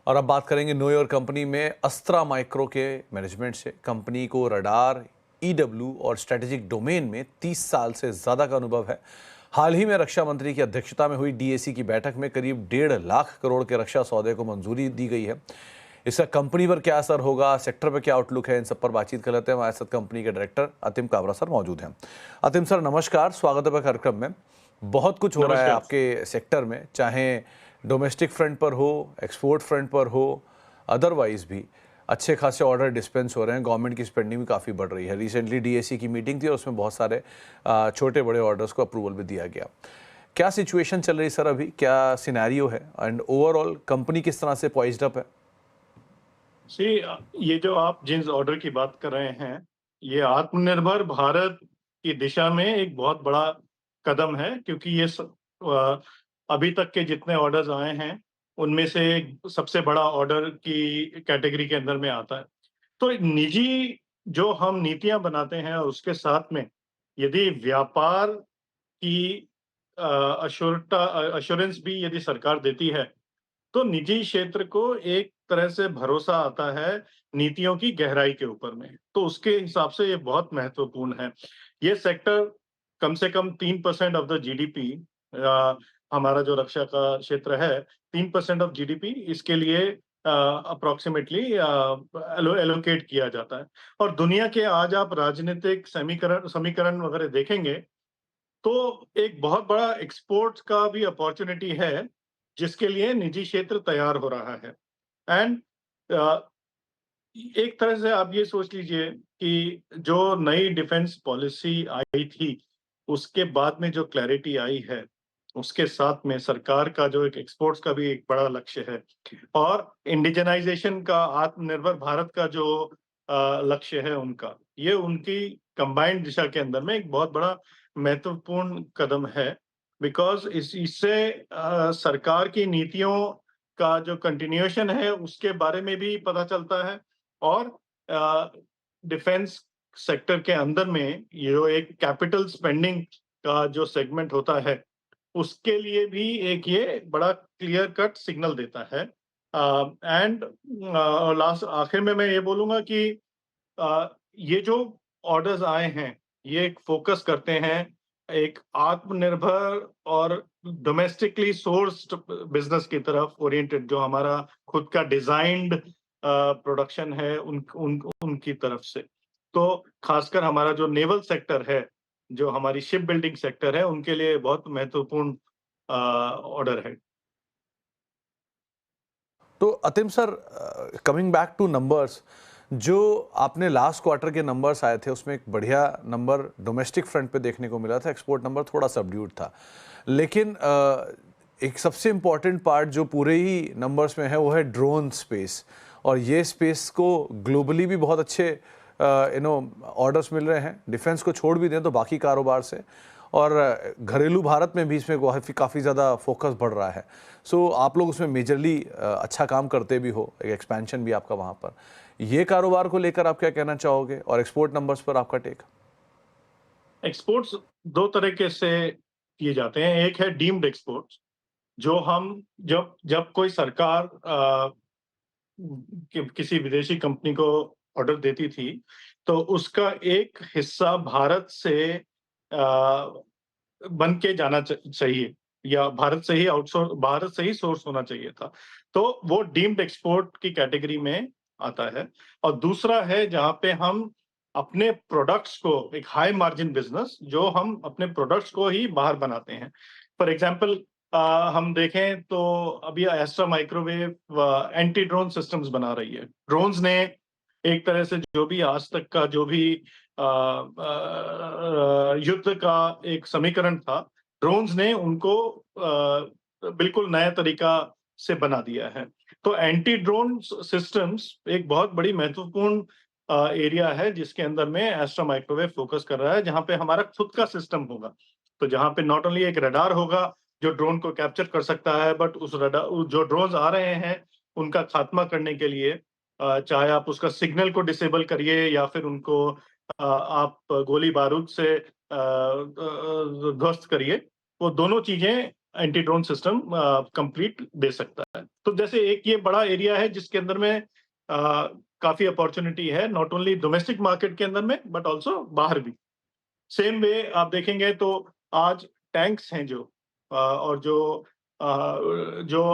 और अब बात करेंगे नो योर कंपनी में अस्त्रा माइक्रो के मैनेजमेंट से। कंपनी को रडार, ईडब्ल्यू और स्ट्रेटेजिक डोमेन में 30 साल से ज़्यादा का अनुभव है। हाल ही में रक्षा मंत्री की अध्यक्षता में हुई डीएसी की बैठक में करीब 1.5 लाख करोड़ के रक्षा सौदे को मंजूरी दी गई है। इसका कंपनी पर क्या असर होगा, सेक्टर पर क्या आउटलुक है, इन सब पर बातचीत कर लेते हैं। हमारे साथ कंपनी के डायरेक्टर अतिम काबरा सर मौजूद हैं। अतिम सर नमस्कार, स्वागत है कार्यक्रम में। बहुत कुछ हो रहा है नमस्कार। आपके सेक्टर में, चाहे डोमेस्टिक फ्रंट पर हो, एक्सपोर्ट फ्रंट पर हो, अदरवाइज भी अच्छे खासे ऑर्डर डिस्पेंस हो रहे हैं। गवर्नमेंट की स्पेंडिंग भी काफ़ी बढ़ रही है। रिसेंटली डीएसी की मीटिंग थी और उसमें बहुत सारे छोटे बड़े ऑर्डर्स को अप्रूवल भी दिया गया। क्या सिचुएशन चल रही है सर अभी, क्या सिनेरियो है एंड ओवरऑल कंपनी किस तरह से पॉइज्ड अप है? सी ये जो आप जिन ऑर्डर की बात कर रहे हैं, ये आत्मनिर्भर भारत की दिशा में एक बहुत बड़ा कदम है, क्योंकि ये अभी तक के जितने ऑर्डर्स आए हैं, उनमें से सबसे बड़ा ऑर्डर की कैटेगरी के अंदर में आता है। तो निजी जो हम नीतियां बनाते हैं, उसके साथ में यदि व्यापार की अश्योरेंस भी यदि सरकार देती है, तो निजी क्षेत्र को एक तरह से भरोसा आता है नीतियों की गहराई के ऊपर में। तो उसके हिसाब से ये बहुत महत्वपूर्ण है। ये सेक्टर कम से कम 3% ऑफ द जीडीपी, हमारा जो रक्षा का क्षेत्र है, 3% ऑफ जीडीपी इसके लिए अप्रोक्सीमेटली एलोकेट किया जाता है। और दुनिया के आज आप राजनीतिक समीकरण समीकरण वगैरह देखेंगे, तो एक बहुत बड़ा एक्सपोर्ट का भी अपॉर्चुनिटी है, जिसके लिए निजी क्षेत्र तैयार हो रहा है। एंड एक तरह से आप ये सोच लीजिए कि जो नई डिफेंस पॉलिसी आई थी, उसके बाद में जो क्लैरिटी आई है, उसके साथ में सरकार का जो एक एक्सपोर्ट्स का भी एक बड़ा लक्ष्य है, और इंडिजनाइजेशन का, आत्मनिर्भर भारत का जो लक्ष्य है उनका, ये उनकी कंबाइंड दिशा के अंदर में एक बहुत बड़ा महत्वपूर्ण कदम है। बिकॉज़ इससे सरकार की नीतियों का जो कंटिन्यूएशन है, उसके बारे में भी पता चलता है। और डिफेंस सेक्टर के अंदर में ये जो एक कैपिटल स्पेंडिंग का जो सेगमेंट होता है, उसके लिए भी एक ये बड़ा क्लियर कट सिग्नल देता है। एंड लास्ट आखिर में मैं ये बोलूँगा कि ये जो ऑर्डर्स आए हैं, ये एक फ़ोकस करते हैं एक आत्मनिर्भर और डोमेस्टिकली सोर्स्ड बिज़नेस की तरफ ओरिएंटेड, जो हमारा खुद का डिज़ाइन्ड प्रोडक्शन है उनकी तरफ से। तो खासकर हमारा जो नेवल सेक्टर है, जो हमारी शिप बिल्डिंग सेक्टर है, उनके लिए बहुत महत्वपूर्ण ऑर्डर है। तो अतिम sir, coming back to numbers, जो आपने लास्ट क्वार्टर के नंबर्स आए थे उसमें एक बढ़िया नंबर डोमेस्टिक फ्रंट पे देखने को मिला था। एक्सपोर्ट नंबर थोड़ा सबड्यूड था, लेकिन एक सबसे इम्पॉर्टेंट पार्ट जो पूरे ही नंबर्स में है वो है ड्रोन स्पेस। और ये स्पेस को ग्लोबली भी बहुत अच्छे ऑर्डर्स मिल रहे हैं। डिफेंस को छोड़ भी दें तो बाकी कारोबार से, और घरेलू भारत में भी इसमें काफ़ी ज़्यादा फोकस बढ़ रहा है। सो आप लोग उसमें मेजरली अच्छा काम करते भी हो, एक एक्सपेंशन भी आपका वहाँ पर। ये कारोबार को लेकर आप क्या कहना चाहोगे, और एक्सपोर्ट नंबर्स पर आपका टेक? एक्सपोर्ट्स 2 तरीके से किए जाते हैं। एक है डीम्ड एक्सपोर्ट्स, जो हम जब जब कोई सरकार किसी विदेशी कंपनी को ऑर्डर देती थी, तो उसका एक हिस्सा भारत से बन के जाना चाहिए, या भारत से ही सोर्स होना चाहिए था। तो वो डीम्ड एक्सपोर्ट की कैटेगरी में आता है। और दूसरा है जहाँ पे हम अपने प्रोडक्ट्स को, एक हाई मार्जिन बिजनेस, जो हम अपने प्रोडक्ट्स को ही बाहर बनाते हैं। फॉर एग्जांपल, हम देखें तो अभी Astra microwave anti drone systems बना रही है। ड्रोन्स ने एक तरह से जो भी आज तक का जो भी युद्ध का एक समीकरण था, ड्रोन्स ने उनको बिल्कुल नया तरीका से बना दिया है। तो एंटी ड्रोन सिस्टम्स एक बहुत बड़ी महत्वपूर्ण एरिया है, जिसके अंदर में एस्ट्रा माइक्रोवेव फोकस कर रहा है, जहाँ पे हमारा खुद का सिस्टम होगा। तो जहाँ पे नॉट ओनली एक रडार होगा जो ड्रोन को कैप्चर कर सकता है, बट उस रडार, जो ड्रोन्स आ रहे हैं, उनका खात्मा करने के लिए, चाहे आप उसका सिग्नल को डिसेबल करिए या फिर उनको आप गोली बारूद से ध्वस्त करिए, वो दोनों चीजें एंटी ड्रोन सिस्टम कंप्लीट दे सकता है। तो जैसे एक ये बड़ा एरिया है जिसके अंदर में काफी अपॉर्चुनिटी है, नॉट ओनली डोमेस्टिक मार्केट के अंदर में बट ऑल्सो बाहर भी। सेम वे आप देखेंगे तो आज टैंक्स हैं जो और जो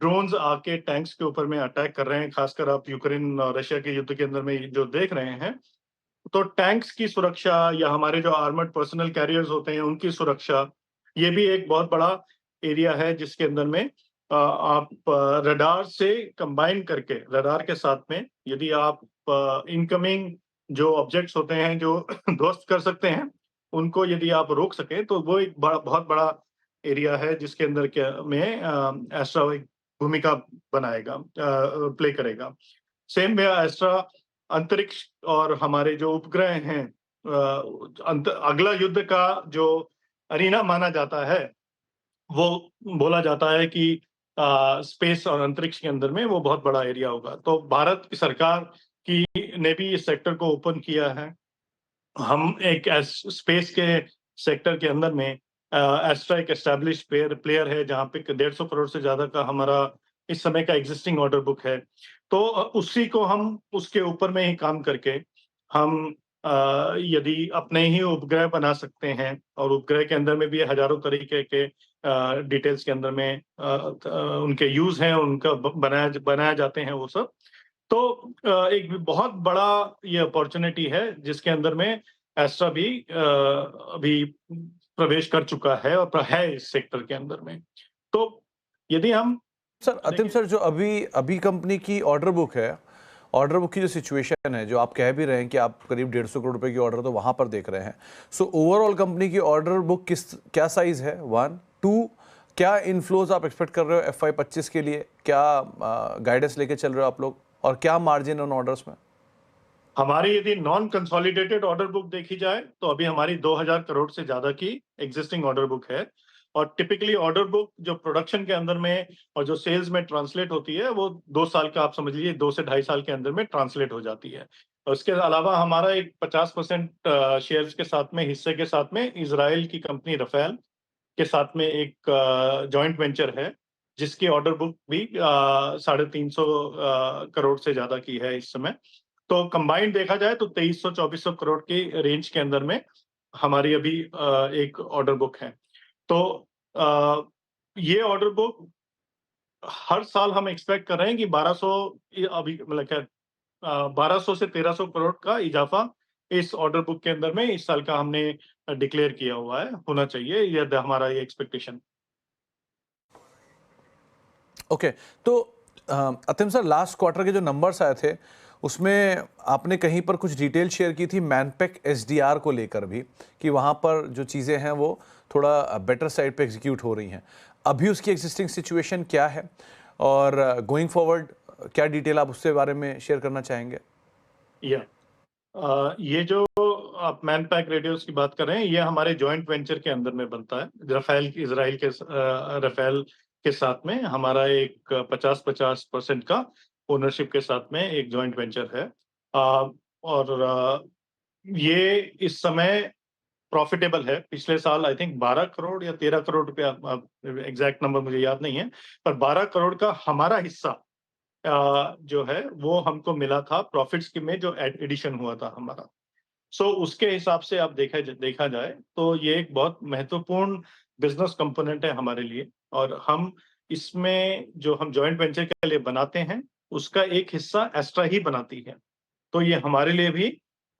ड्रोन्स आके टैंक्स के ऊपर में अटैक कर रहे हैं, खासकर आप यूक्रेन और रशिया के युद्ध के अंदर में जो देख रहे हैं, तो टैंक्स की सुरक्षा या हमारे जो आर्मर्ड पर्सनल कैरियर्स होते हैं उनकी सुरक्षा, ये भी एक बहुत बड़ा एरिया है जिसके अंदर में आप रडार से कंबाइन करके रडार के साथ में यदि आप इनकमिंग जो ऑब्जेक्ट्स होते हैं जो ध्वस्त कर सकते हैं, उनको यदि आप रोक सकें तो वो एक बहुत बड़ा एरिया है जिसके अंदर में एस्ट्रा एक भूमिका बनाएगा, प्ले करेगा। सेम वे एस्ट्रा अंतरिक्ष और हमारे जो उपग्रह हैं, अगला युद्ध का जो अरीना माना जाता है, वो बोला जाता है कि स्पेस और अंतरिक्ष के अंदर में वो बहुत बड़ा एरिया होगा। तो भारत की सरकार की ने भी इस सेक्टर को ओपन किया है। हम एक स्पेस के सेक्टर के अंदर में एस्ट्रा एक एस्टैब्लिश प्लेयर है जहाँ पे 150 करोड़ से ज्यादा का हमारा इस समय का एग्जिस्टिंग ऑर्डर बुक है। तो उसी को हम उसके ऊपर में ही काम करके हम यदि अपने ही उपग्रह बना सकते हैं और उपग्रह के अंदर में भी हजारों तरीके के डिटेल्स के अंदर में उनके यूज हैं, उनका बनाया जाते हैं वो सब। तो एक भी बहुत बड़ा ये अपॉर्चुनिटी है जिसके अंदर में एस्ट्रा भी अभी प्रवेश कर चुका है और है इस सेक्टर के अंदर में। तो यदि हम सर अतिम सर, जो अभी अभी कंपनी की ऑर्डर बुक है, ऑर्डर बुक की जो सिचुएशन है, जो आप कह भी रहे हैं कि आप करीब 150 करोड़ रुपए की ऑर्डर तो वहां पर देख रहे हैं, सो ओवरऑल कंपनी की ऑर्डर बुक क्या साइज है? 1 2 क्या इनफ्लोज आप एक्सपेक्ट कर रहे हो FY25 के लिए? क्या गाइडेंस लेके चल रहे हो आप लोग, और क्या मार्जिन ऑन ऑर्डर्स में? हमारी यदि नॉन कंसोलिडेटेड ऑर्डर बुक देखी जाए तो अभी हमारी 2000 करोड़ से ज्यादा की एग्जिस्टिंग ऑर्डर बुक है। और टिपिकली ऑर्डर बुक जो प्रोडक्शन के अंदर में और जो सेल्स में ट्रांसलेट होती है वो 2 साल का, आप समझ लीजिए 2 से 2.5 साल के अंदर में ट्रांसलेट हो जाती है। और उसके अलावा हमारा एक 50% शेयर्स के साथ में, हिस्से के साथ में इजराइल की कंपनी रफेल के साथ में एक जॉइंट वेंचर है जिसकी ऑर्डर बुक भी 350 करोड़ से ज्यादा की है इस समय। तो कंबाइंड देखा जाए तो 2300-2400 करोड़ की रेंज के अंदर में हमारी अभी एक ऑर्डर बुक है। तो ये ऑर्डर बुक हर साल हम एक्सपेक्ट कर रहे हैं कि 1200 अभी मतलब क्या 1200 से 1300 करोड़ का इजाफा इस ऑर्डर बुक के अंदर में इस साल का हमने डिक्लेयर किया हुआ है, होना चाहिए ये हमारा ये एक्सपेक्टेशन। ओके, तो अतिम सर, लास्ट क्वार्टर के जो नंबर्स आए थे उसमें आपने कहीं पर कुछ डिटेल शेयर की थी मैनपेक SDR को लेकर भी, कि वहाँ पर जो चीज़ें हैं वो थोड़ा बेटर साइड पे एग्जीक्यूट हो रही हैं। अभी उसकी एग्जिस्टिंग सिचुएशन क्या है, और गोइंग फॉरवर्ड क्या डिटेल आप उसके बारे में शेयर करना चाहेंगे? या ये जो आप मैन पैक रेडियोस की बात कर रहे हैं, ये हमारे जॉइंट वेंचर के अंदर में बनता है। रफेल इजराइल के रफेल के साथ में हमारा एक 50-50% का ओनरशिप के साथ में एक जॉइंट वेंचर है। और ये इस समय प्रॉफिटेबल है। पिछले साल आई थिंक 12 करोड़ या 13 करोड़ रुपया, एग्जैक्ट नंबर मुझे याद नहीं है, पर 12 करोड़ का हमारा हिस्सा जो है वो हमको मिला था प्रॉफिट्स की में जो एडिशन हुआ था हमारा। सो उसके हिसाब से आप देखा जाए तो ये एक बहुत महत्वपूर्ण बिजनेस कंपोनेंट है हमारे लिए। और हम इसमें जो हम जॉइंट वेंचर के लिए बनाते हैं उसका एक हिस्सा एस्ट्रा ही बनाती है। तो ये हमारे लिए भी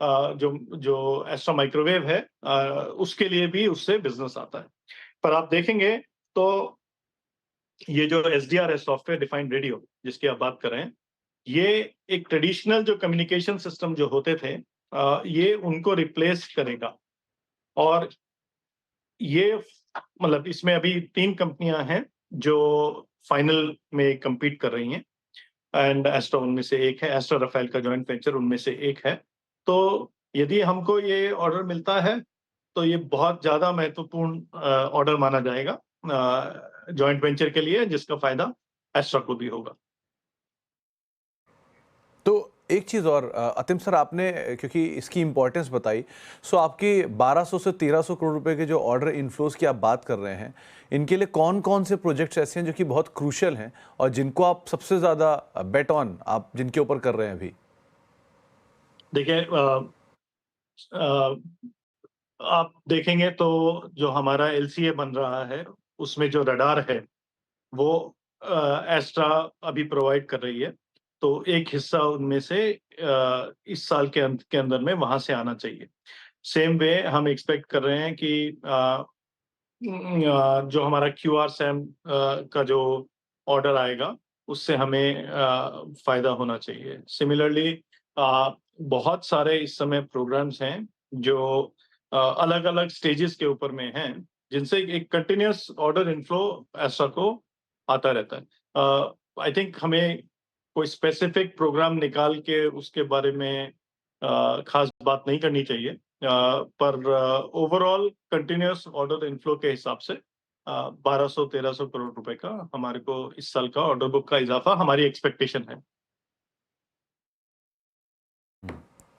जो जो एस्ट्रा माइक्रोवेव है उसके लिए भी उससे बिजनेस आता है। पर आप देखेंगे तो ये जो SDR है, सॉफ्टवेयर डिफाइंड रेडियो, जिसकी आप बात कर रहे हैं, ये एक ट्रेडिशनल जो कम्युनिकेशन सिस्टम जो होते थे ये उनको रिप्लेस करेगा। और ये मतलब इसमें अभी 3 कंपनियां हैं जो फाइनल में compete कर रही हैं, एंड एस्ट्रा उनमें से एक है, एस्ट्रा रफेल का जॉइंट वेंचर उनमें से एक है। तो यदि हमको ये ऑर्डर मिलता है तो ये बहुत ज्यादा महत्वपूर्ण ऑर्डर माना जाएगा जॉइंट वेंचर के लिए, जिसका फायदा एस्ट्रा को भी होगा। तो एक चीज़ और अतिम सर, आपने क्योंकि इसकी इम्पोर्टेंस बताई, सो आपकी 1200 से 1300 करोड़ रुपए के जो ऑर्डर इनफ्लोज की आप बात कर रहे हैं, इनके लिए कौन कौन से प्रोजेक्ट्स ऐसे हैं जो कि बहुत क्रूशियल हैं और जिनको आप सबसे ज़्यादा बेट ऑन आप जिनके ऊपर कर रहे हैं अभी? देखिए, आप देखेंगे तो जो हमारा एलसीए बन रहा है, उसमें जो रडार है वो एस्ट्रा अभी प्रोवाइड कर रही है। तो एक हिस्सा उनमें से इस साल के अंत के अंदर में वहां से आना चाहिए। सेम वे हम एक्सपेक्ट कर रहे हैं कि जो हमारा क्यूआर सैम का जो ऑर्डर आएगा, उससे हमें फायदा होना चाहिए। सिमिलरली बहुत सारे इस समय प्रोग्राम्स हैं जो अलग-अलग स्टेजेस के ऊपर में हैं, जिनसे एक कंटिन्यूअस ऑर्डर इनफ्लो ऐसा को आता रहता है। आई थिंक हमें कोई स्पेसिफिक प्रोग्राम निकाल के उसके बारे में खास बात नहीं करनी चाहिए। पर ओवरऑल कंटिन्यूअस ऑर्डर इनफ्लो के हिसाब से 1200-1300 करोड़ रुपए का हमारे को इस साल का ऑर्डर बुक का इजाफा हमारी एक्सपेक्टेशन है।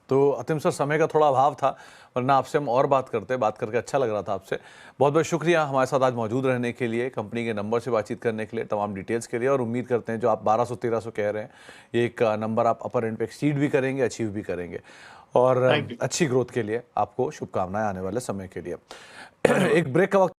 तो अतिम सर, समय का थोड़ा अभाव था, वरना आपसे हम और बात करके अच्छा लग रहा था आपसे। बहुत बहुत शुक्रिया हमारे साथ आज मौजूद रहने के लिए, कंपनी के नंबर से बातचीत करने के लिए, तमाम डिटेल्स के लिए, और उम्मीद करते हैं जो आप 1200-1300 कह रहे हैं, ये एक नंबर आप अपर एंड पे एक्सीड भी करेंगे, अचीव भी करेंगे, और थैंक यू। अच्छी ग्रोथ के लिए आपको शुभकामनाएं आने वाले समय के लिए। धन्यवाद। एक ब्रेक का वक्त